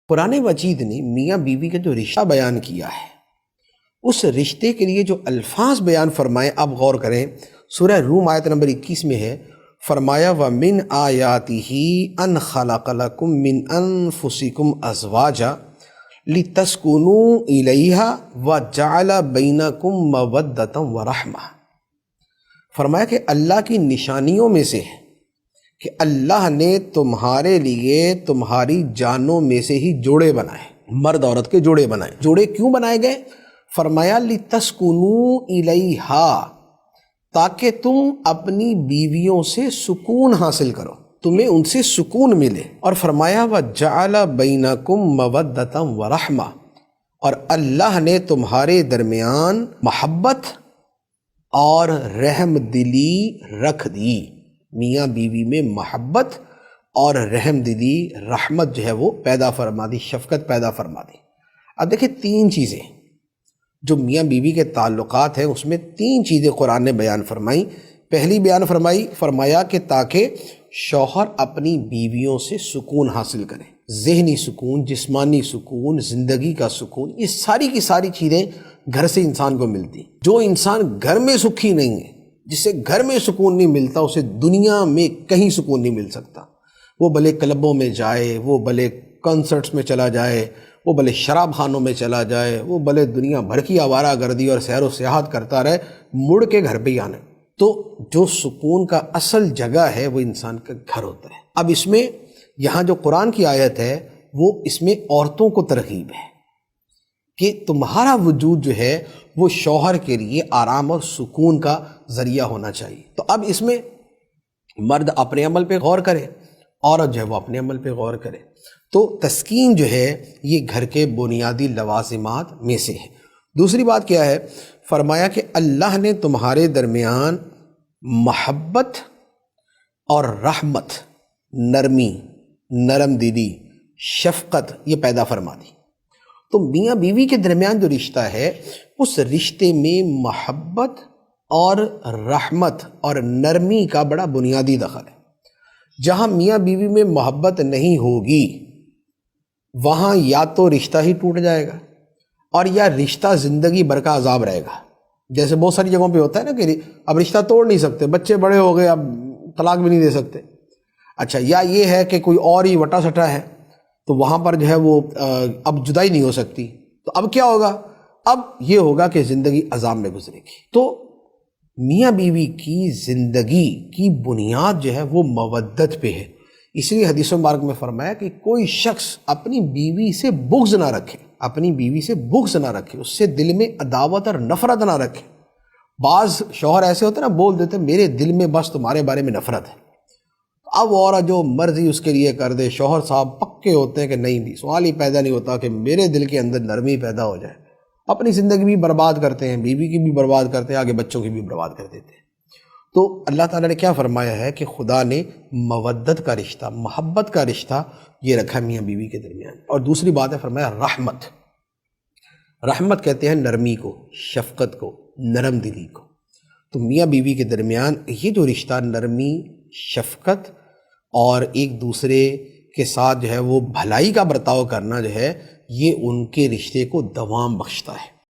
قرآن مجید نے میاں بیوی کا جو رشتہ بیان کیا ہے، اس رشتے کے لیے جو الفاظ بیان فرمائے، آپ غور کریں۔ سورہ روم آیت نمبر 21 میں ہے، فرمایا وَمِنْ آیَاتِهِ أَنْ خَلَقَ لَكُم مِّنْ أَنفُسِكُمْ أَزْوَاجًا لِتَسْكُنُوا إِلَيْهَا وَجَعَلَ بَيْنَكُم مَّوَدَّةً وَرَحْمَةً۔ فرمایا کہ اللہ کی نشانیوں میں سے ہے کہ اللہ نے تمہارے لیے تمہاری جانوں میں سے ہی جوڑے بنائے، مرد عورت کے جوڑے بنائے۔ جوڑے کیوں بنائے گئے؟ فرمایا لِتَسْكُنُوا إِلَيْهَا، تاکہ تم اپنی بیویوں سے سکون حاصل کرو، تمہیں ان سے سکون ملے۔ اور فرمایا وَجَعَلَ بَيْنَكُم مَّوَدَّةً وَرَحْمَةً، اور اللہ نے تمہارے درمیان محبت اور رحم دلی رکھ دی۔ میاں بیوی میں محبت اور رحم دلی، رحمت جو ہے وہ پیدا فرما دی، شفقت پیدا فرما دی۔ اب دیکھیں، تین چیزیں جو میاں بیوی کے تعلقات ہیں، اس میں تین چیزیں قرآن نے بیان فرمائی۔ پہلی بیان فرمایا کہ تاکہ شوہر اپنی بیویوں سے سکون حاصل کرے، ذہنی سکون، جسمانی سکون، زندگی کا سکون۔ یہ ساری کی ساری چیزیں گھر سے انسان کو ملتی۔ جو انسان گھر میں سکھی نہیں ہے، جسے گھر میں سکون نہیں ملتا، اسے دنیا میں کہیں سکون نہیں مل سکتا۔ وہ بھلے کلبوں میں جائے، وہ بھلے کنسرٹس میں چلا جائے، وہ بھلے شراب خانوں میں چلا جائے، وہ بھلے دنیا بھر کی آوارہ گردی اور سیر و سیاحت کرتا رہے، مڑ کے گھر پہ ہی آنا۔ تو جو سکون کا اصل جگہ ہے وہ انسان کا گھر ہوتا ہے۔ اب اس میں یہاں جو قرآن کی آیت ہے، وہ اس میں عورتوں کو ترغیب ہے کہ تمہارا وجود جو ہے وہ شوہر کے لیے آرام اور سکون کا ذریعہ ہونا چاہیے۔ تو اب اس میں مرد اپنے عمل پہ غور کرے، عورت جو ہے وہ اپنے عمل پہ غور کرے۔ تو تسکین جو ہے یہ گھر کے بنیادی لوازمات میں سے ہے۔ دوسری بات کیا ہے؟ فرمایا کہ اللہ نے تمہارے درمیان محبت اور رحمت، نرمی، نرم دلی، شفقت یہ پیدا فرما دی۔ تو میاں بیوی کے درمیان جو رشتہ ہے، اس رشتے میں محبت اور رحمت اور نرمی کا بڑا بنیادی دخل ہے۔ جہاں میاں بیوی میں محبت نہیں ہوگی، وہاں یا تو رشتہ ہی ٹوٹ جائے گا، اور یا رشتہ زندگی بھر کا عذاب رہے گا۔ جیسے بہت ساری جگہوں پہ ہوتا ہے نا کہ اب رشتہ توڑ نہیں سکتے، بچے بڑے ہو گئے، اب طلاق بھی نہیں دے سکتے۔ اچھا، یا یہ ہے کہ کوئی اور ہی وٹا سٹا ہے، تو وہاں پر جو ہے وہ اب جدائی نہیں ہو سکتی، تو اب کیا ہوگا؟ اب یہ ہوگا کہ زندگی عذاب میں گزرے گی۔ تو میاں بیوی کی زندگی کی بنیاد جو ہے وہ مودت پہ ہے۔ اس لیے حدیث مبارک میں فرمایا کہ کوئی شخص اپنی بیوی سے بغض نہ رکھے، اپنی بیوی سے بغض نہ رکھے، اس سے دل میں عداوت اور نفرت نہ رکھے۔ بعض شوہر ایسے ہوتے ہیں نا، بول دیتے میرے دل میں بس تمہارے بارے میں نفرت ہے، اب عورت جو مرضی اس کے لیے کر دے۔ شوہر صاحب پکے ہوتے ہیں کہ نہیں، بھی سوال ہی پیدا نہیں ہوتا کہ میرے دل کے اندر نرمی پیدا ہو جائے۔ اپنی زندگی بھی برباد کرتے ہیں، بیوی کی بھی برباد کرتے ہیں، آگے بچوں کی بھی برباد کر دیتے ہیں۔ تو اللہ تعالیٰ نے کیا فرمایا ہے کہ خدا نے مودت کا رشتہ، محبت کا رشتہ یہ رکھا میاں بیوی کے درمیان۔ اور دوسری بات ہے، فرمایا رحمت۔ رحمت کہتے ہیں نرمی کو، شفقت کو، نرم دلی کو۔ تو میاں بیوی کے درمیان یہ جو رشتہ، نرمی، شفقت اور ایک دوسرے کے ساتھ جو ہے وہ بھلائی کا برتاؤ کرنا جو ہے، یہ ان کے رشتے کو دوام بخشتا ہے۔